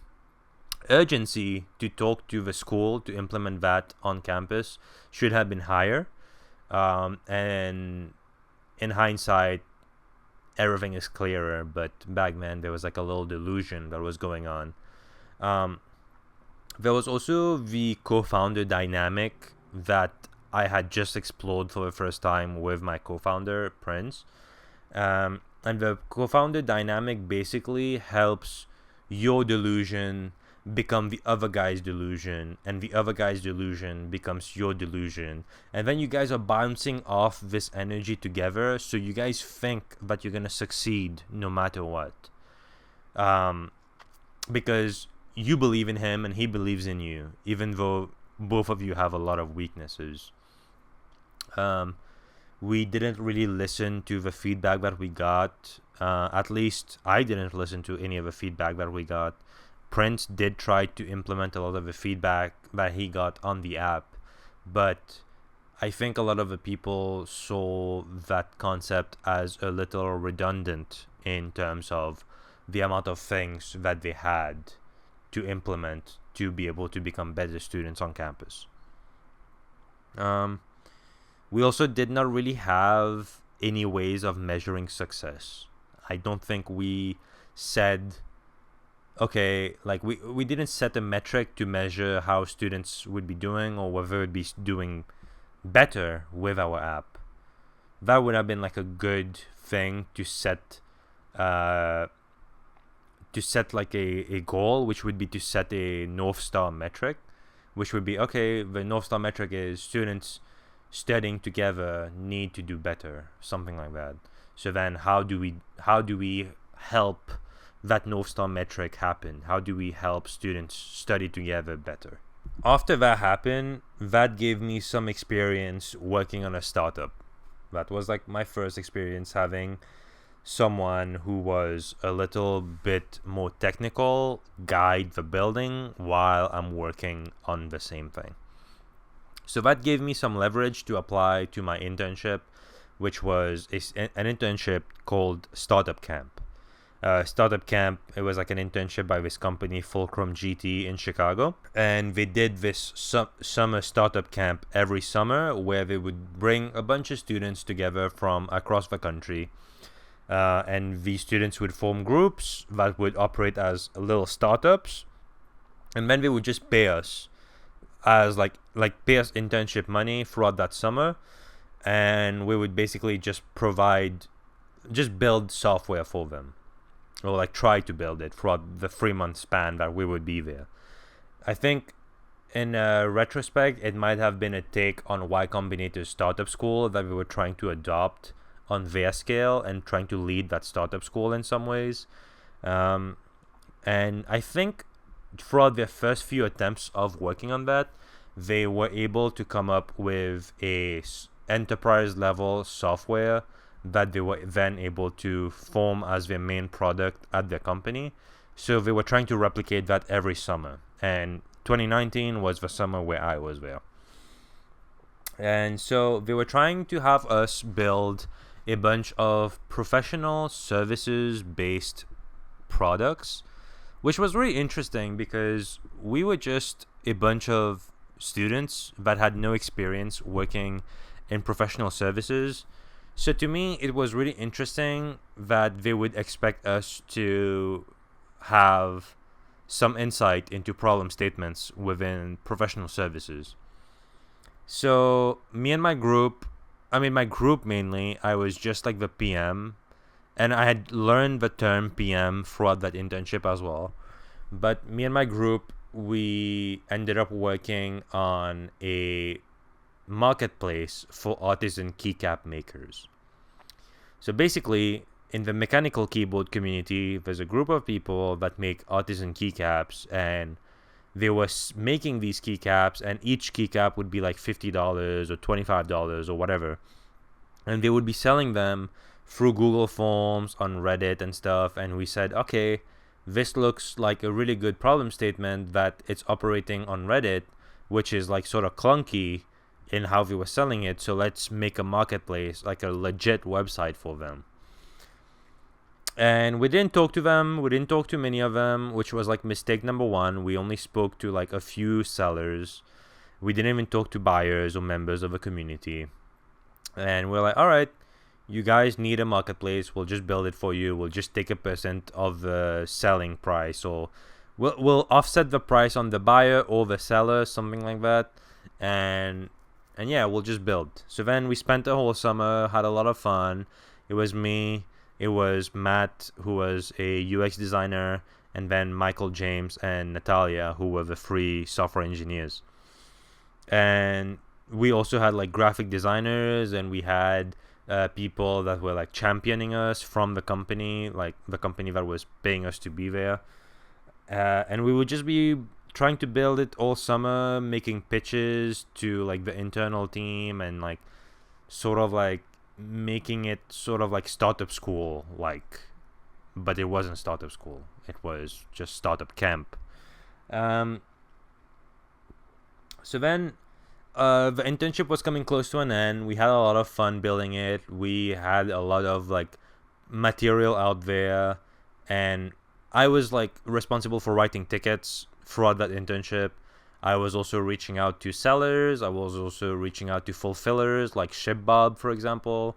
urgency to talk to the school to implement that on campus should have been higher. And in hindsight, everything is clearer, but back then there was like a little delusion that was going on. There was also the co-founder dynamic that I had just explored for the first time with my co-founder, Prince. And the co-founder dynamic basically helps your delusion become the other guy's delusion, and the other guy's delusion becomes your delusion, and then you guys are bouncing off this energy together, so you guys think that you're gonna succeed no matter what, because you believe in him and he believes in you, even though both of you have a lot of weaknesses. We didn't really listen to the feedback that we got. At least I didn't listen to any of the feedback that we got. Prince did try to implement a lot of the feedback that he got on the app, but I think a lot of the people saw that concept as a little redundant in terms of the amount of things that they had to implement to be able to become better students on campus. We also did not really have any ways of measuring success. I don't think we said, okay, like we didn't set a metric to measure how students would be doing or whether it would be doing better with our app. That would have been like a good thing to set like a goal, which would be to set a North Star metric, which would be, okay, the North Star metric is students studying together need to do better, something like that. So then how do we help that North Star metric happen? How do we help students study together better? After that happened, that gave me some experience working on a startup. That was like my first experience having someone who was a little bit more technical guide the building while I'm working on the same thing. So that gave me some leverage to apply to my internship, which was an internship called Startup Camp. Startup Camp, it was like an internship by this company, Fulcrum GT in Chicago. And they did this summer startup camp every summer where they would bring a bunch of students together from across the country. And these students would form groups that would operate as little startups. And then they would just pay us as like pay us internship money throughout that summer, and we would basically just build software for them, or like try to build it throughout the 3-month span that we would be there. I think in retrospect, it might have been a take on Y Combinator's startup school that we were trying to adopt on their scale and trying to lead that startup school in some ways. And I think throughout their first few attempts of working on that, they were able to come up with a enterprise level software that they were then able to form as their main product at their company. So they were trying to replicate that every summer. And 2019 was the summer where I was there. And so they were trying to have us build a bunch of professional services based products, which was really interesting because we were just a bunch of students that had no experience working in professional services. So to me, it was really interesting that they would expect us to have some insight into problem statements within professional services. So me and my group, my group mainly, I was just like the PM, and I had learned the term PM throughout that internship as well. But me and my group, we ended up working on a marketplace for artisan keycap makers. So basically, in the mechanical keyboard community, there's a group of people that make artisan keycaps, and they were making these keycaps, and each keycap would be like $50 or $25 or whatever, and they would be selling them through Google Forms on Reddit and stuff. And we said, okay, this looks like a really good problem statement that it's operating on Reddit, which is like sort of clunky in how they were selling it. So let's make a marketplace, like a legit website for them. And we didn't talk to them. We didn't talk to many of them, which was like mistake number one. We only spoke to like a few sellers. We didn't even talk to buyers or members of the community. And we're like, all right, you guys need a marketplace. We'll just build it for you. We'll just take a % of the selling price, or we'll offset the price on the buyer or the seller, something like that. And yeah, we'll just build. So then we spent the whole summer, had a lot of fun. It was me, it was Matt, who was a UX designer, and then Michael, James, and Natalia, who were the 3 software engineers. And we also had like graphic designers, and we had people that were like championing us from the company, like the company that was paying us to be there. And we would just be trying to build it all summer, making pitches to like the internal team, and like sort of like making it sort of like startup school, like, but it wasn't startup school. It was just startup camp. So then the internship was coming close to an end. We had a lot of fun building it. We had a lot of like material out there, and I was like responsible for writing tickets throughout that internship. I was also reaching out to sellers. I was also reaching out to fulfillers like ShipBob, for example,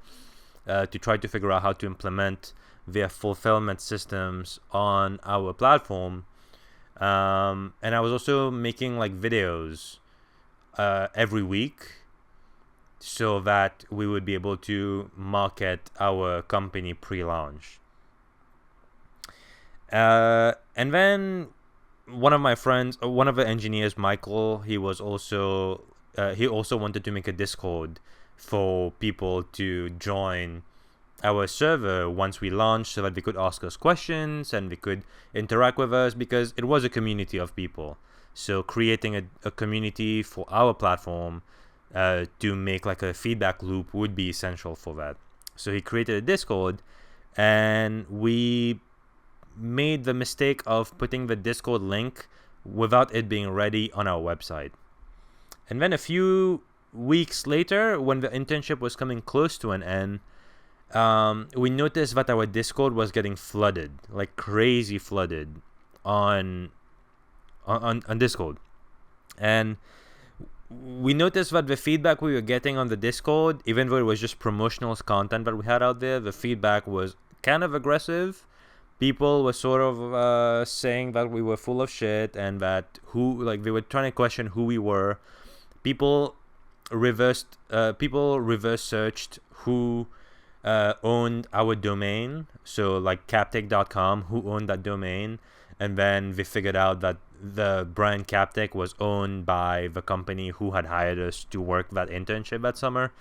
to try to figure out how to implement their fulfillment systems on our platform. And I was also making like videos every week so that we would be able to market our company pre-launch. And then one of my friends, one of the engineers, Michael, he also wanted to make a Discord for people to join our server once we launched, so that they could ask us questions and they could interact with us, because it was a community of people. So creating a community for our platform to make like a feedback loop would be essential for that. So he created a Discord, and we made the mistake of putting the Discord link without it being ready on our website. And then a few weeks later, when the internship was coming close to an end, we noticed that our Discord was getting flooded, like crazy flooded on Discord. And we noticed that the feedback we were getting on the Discord, even though it was just promotional content that we had out there, the feedback was kind of aggressive. People were sort of saying that we were full of shit, and that they were trying to question who we were. People reverse searched who owned our domain, so like captech.com, who owned that domain, and then they figured out that the brand Captech was owned by the company who had hired us to work that internship that summer.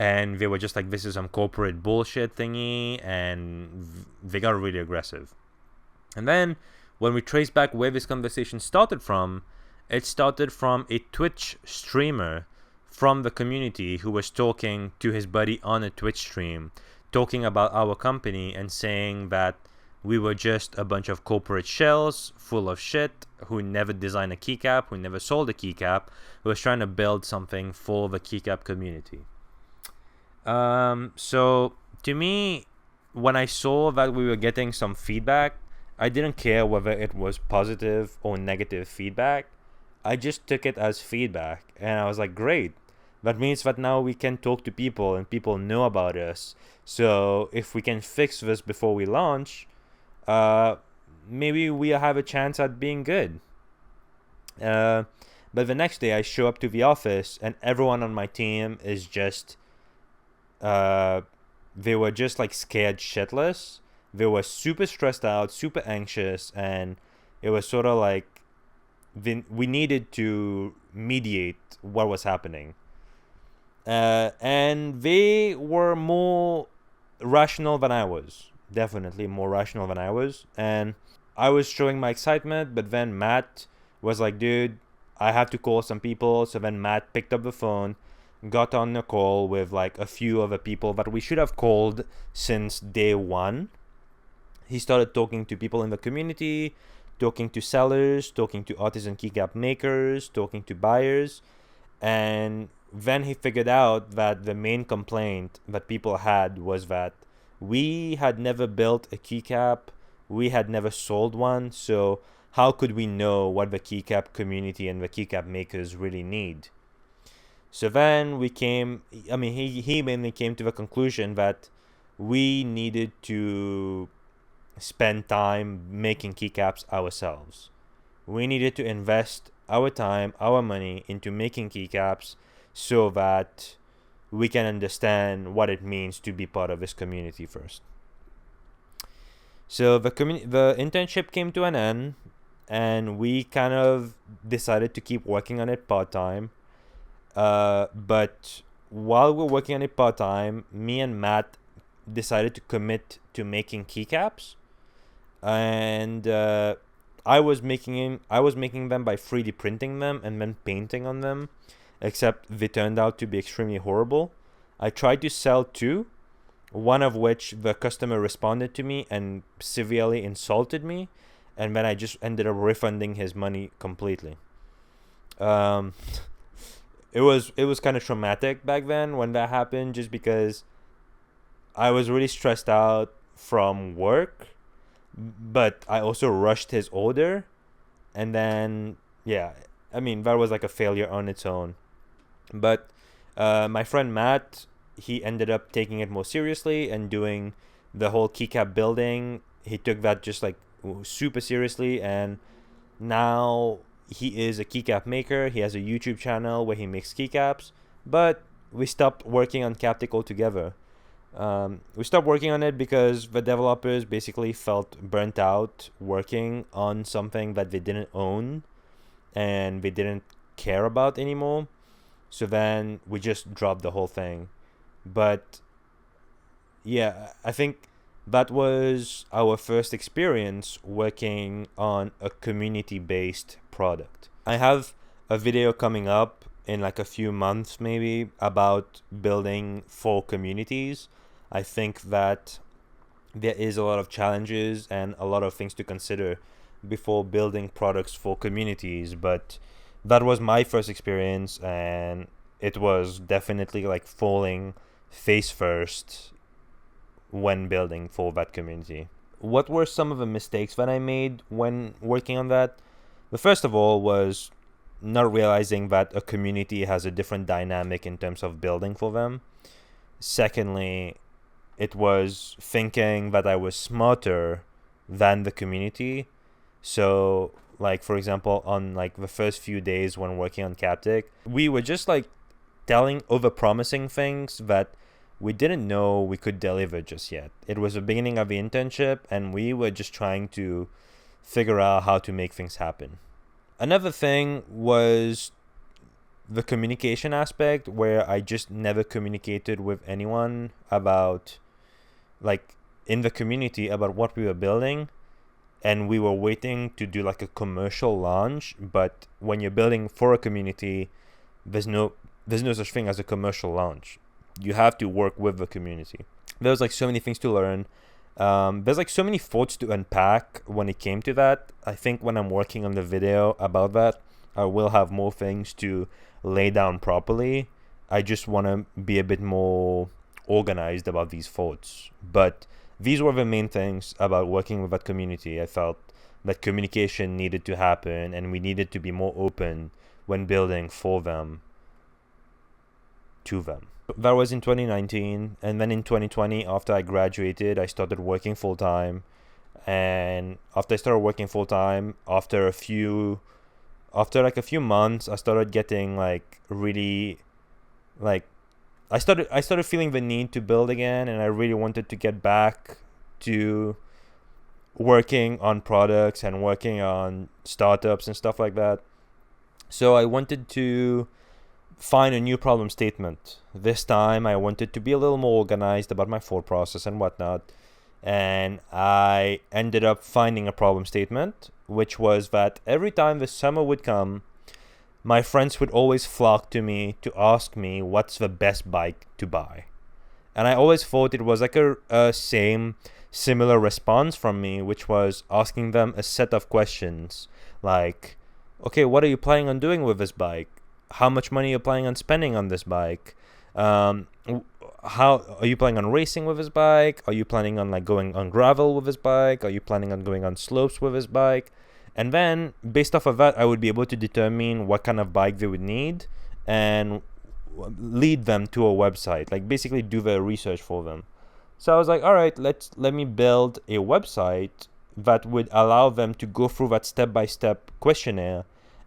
And they were just like, this is some corporate bullshit thingy, and they got really aggressive. And then when we traced back where this conversation started from, it started from a Twitch streamer from the community who was talking to his buddy on a Twitch stream, talking about our company and saying that we were just a bunch of corporate shells full of shit who never designed a keycap, who never sold a keycap, who was trying to build something for the keycap community. So to me, when I saw that we were getting some feedback, I didn't care whether it was positive or negative feedback. I just took it as feedback, and I was like, great. That means that now we can talk to people and people know about us. So if we can fix this before we launch, uh, maybe we have a chance at being good. Uh, but the next day, I show up to the office, and everyone on my team is just, uh, they were just like scared shitless. They were super stressed out, super anxious, and it was sort of like we needed to mediate what was happening. And they were more rational than I was. Definitely more rational than I was. And I was showing my excitement, but then Matt was like, dude, I have to call some people. So then Matt picked up the phone, got on a call with like a few other people that we should have called since day one. He started talking to people in the community, talking to sellers, talking to artisan keycap makers, talking to buyers. And then he figured out that the main complaint that people had was that we had never built a keycap, we had never sold one, so how could we know what the keycap community and the keycap makers really need? So then he mainly came to the conclusion that we needed to spend time making keycaps ourselves. We needed to invest our time, our money into making keycaps so that we can understand what it means to be part of this community first. So the internship came to an end, and we kind of decided to keep working on it part-time. But while we're working on it part-time, me and Matt decided to commit to making keycaps. And I was making them by 3D printing them and then painting on them, except they turned out to be extremely horrible. I tried to sell two, one of which the customer responded to me and severely insulted me, and then I just ended up refunding his money completely. It was kind of traumatic back then when that happened, just because I was really stressed out from work, but I also rushed his order, and then that was like a failure on its own. But my friend Matt, he ended up taking it more seriously and doing the whole keycap building. He took that just like super seriously, and now he is a keycap maker. He has a YouTube channel where he makes keycaps, but we stopped working on Captic altogether. We stopped working on it because the developers basically felt burnt out working on something that they didn't own and they didn't care about anymore. So then we just dropped the whole thing. But yeah, I think that was our first experience working on a community-based product. I have a video coming up in like a few months maybe about building for communities. I think that there is a lot of challenges and a lot of things to consider before building products for communities, but that was my first experience, and it was definitely like falling face first when building for that community. What were some of the mistakes that I made when working on that? The first of all was not realizing that a community has a different dynamic in terms of building for them. Secondly, it was thinking that I was smarter than the community. So, like, for example, on like the first few days when working on Captic, we were just like over-promising things that we didn't know we could deliver just yet. It was the beginning of the internship, and we were just trying to figure out how to make things happen. Another thing was the communication aspect, where I just never communicated with anyone about, like, in the community about what we were building, and we were waiting to do like a commercial launch. But when you're building for a community, there's no such thing as a commercial launch. You have to work with the community. There's like so many things to learn. There's like so many thoughts to unpack when it came to that. I think when I'm working on the video about that, I will have more things to lay down properly. I just want to be a bit more organized about these thoughts. But these were the main things about working with that community. I felt that communication needed to happen, and we needed to be more open when building for them, to them. That was in 2019, and then in 2020, after I graduated, I started working full time. And after I started working full time, after a few months, I started getting like really, like, I started feeling the need to build again, and I really wanted to get back to working on products and working on startups and stuff like that. So I wanted to find a new problem statement. This time I wanted to be a little more organized about my thought process and whatnot. And I ended up finding a problem statement, which was that every time the summer would come, my friends would always flock to me to ask me what's the best bike to buy. And I always thought it was like a similar response from me, which was asking them a set of questions like, okay, what are you planning on doing with this bike? How much money are you planning on spending on this bike? How are you planning on racing with this bike? Are you planning on like going on gravel with this bike? Are you planning on going on slopes with this bike? And then based off of that, I would be able to determine what kind of bike they would need and lead them to a website, like basically do the research for them. So I was like, all right, let me build a website that would allow them to go through that step-by-step questionnaire,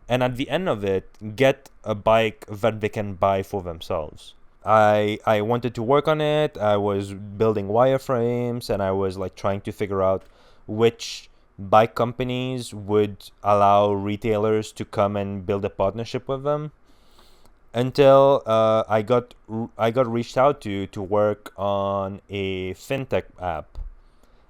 and at the end of it, get a bike that they can buy for themselves. I wanted to work on it. I was building wireframes, and I was like trying to figure out which bike companies would allow retailers to come and build a partnership with them, until I got reached out to work on a Fintech app.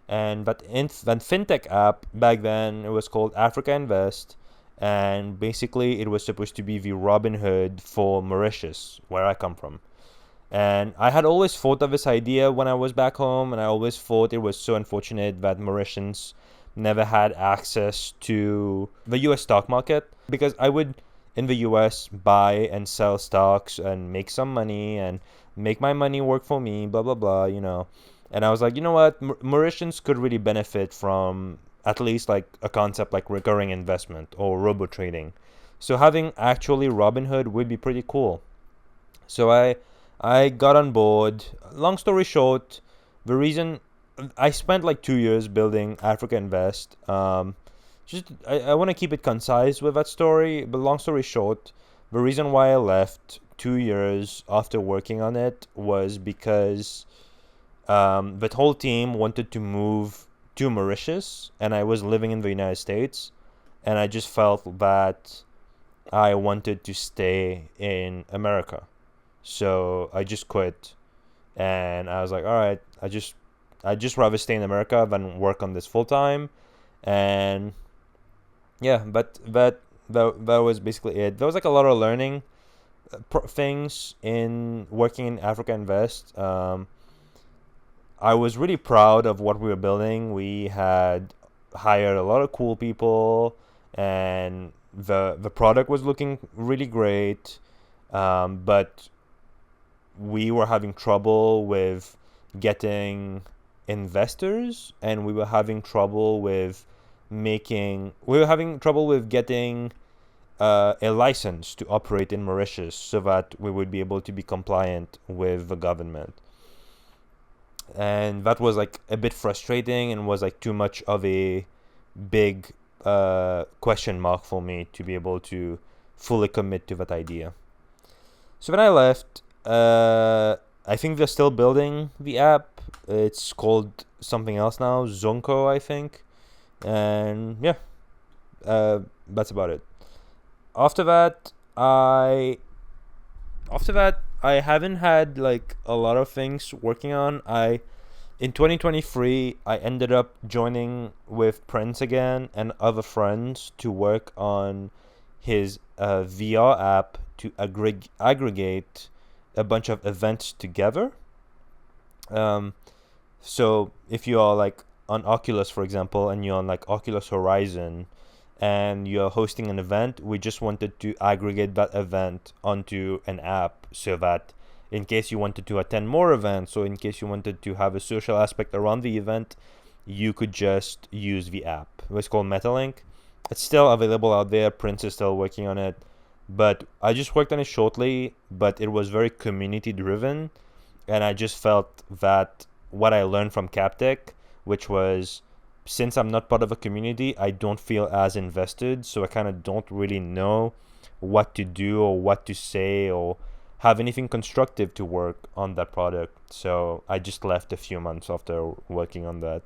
And that Fintech app, back then, it was called Africa Invest, and basically it was supposed to be the Robinhood for Mauritius, where I come from. And I had always thought of this idea when I was back home, and I always thought it was so unfortunate that Mauritians never had access to the US stock market, because I would, in the US, buy and sell stocks and make some money and make my money work for me, blah, blah, blah, And I was like, you know what? Mauritians could really benefit from at least like a concept like recurring investment or robo trading. So having actually Robinhood would be pretty cool. So I got on board. Long story short, the reason I spent like 2 years building Africa Invest. I want to keep it concise with that story, but long story short, the reason why I left 2 years after working on it was because that whole team wanted to move to Mauritius, and I was living in the United States, and I just felt that I wanted to stay in America. So I just quit, and I was like, all right, I just rather stay in America than work on this full time. And yeah, but that was basically it. There was like a lot of learning things in working in Africa Invest. I was really proud of what we were building. We had hired a lot of cool people, and the product was looking really great. But we were having trouble with getting investors, and we were having trouble with getting a license to operate in Mauritius so that we would be able to be compliant with the government. And that was like a bit frustrating, and was like too much of a big question mark for me to be able to fully commit to that idea. So when I left, I think they're still building the app. It's called something else now, Zonko, I think. And yeah, that's about it. After that, I haven't had like a lot of things working on. In 2023, I ended up joining with Prince again and other friends to work on his VR app to aggregate a bunch of events together. So if you are like on Oculus, for example, and you're on like Oculus Horizon, and you're hosting an event, we just wanted to aggregate that event onto an app so that in case you wanted to attend more events, or in case you wanted to have a social aspect around the event, you could just use the app. It's called Metalink. It's still available out there. Prince is still working on it. But I just worked on it shortly, but it was very community driven. And I just felt that what I learned from Captech, which was, since I'm not part of a community, I don't feel as invested. So I kind of don't really know what to do or what to say or have anything constructive to work on that product. So I just left a few months after working on that.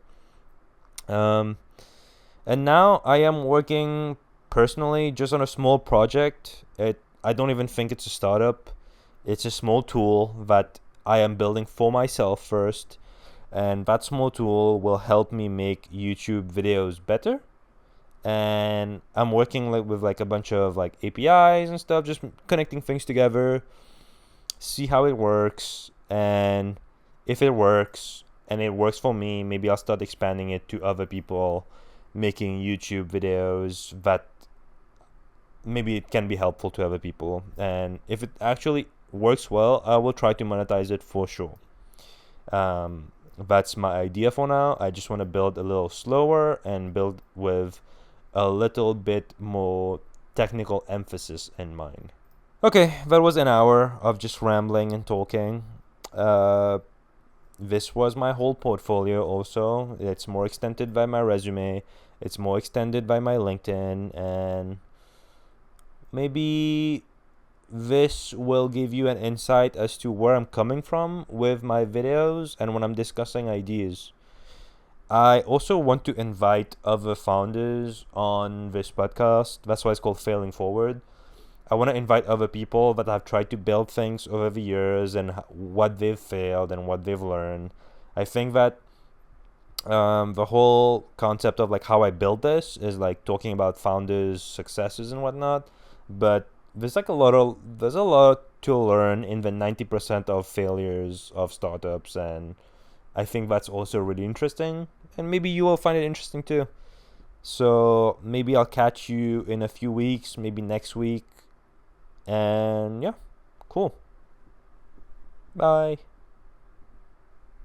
And now I am working personally just on a small project. I don't even think it's a startup. It's a small tool that I am building for myself first, and that small tool will help me make YouTube videos better. And I'm working with a bunch of APIs and stuff, just connecting things together, see how it works, and if it works and it works for me, maybe I'll start expanding it to other people making YouTube videos that maybe it can be helpful to other people. And if it actually works well, I will try to monetize it for sure. That's my idea for now. I just want to build a little slower and build with a little bit more technical emphasis in mind. Okay, that was an hour of just rambling and talking. This was my whole portfolio also. It's more extended by my resume. It's more extended by my LinkedIn. And maybe this will give you an insight as to where I'm coming from with my videos and when I'm discussing ideas. I also want to invite other founders on this podcast. That's why it's called Failing Forward. I want to invite other people that have tried to build things over the years and what they've failed and what they've learned. I think that the whole concept of how I built this is talking about founders' successes and whatnot, but there's a lot to learn in the 90% of failures of startups, and I think that's also really interesting, and maybe you will find it interesting too. So maybe I'll catch you in a few weeks, maybe next week. And yeah, cool. Bye.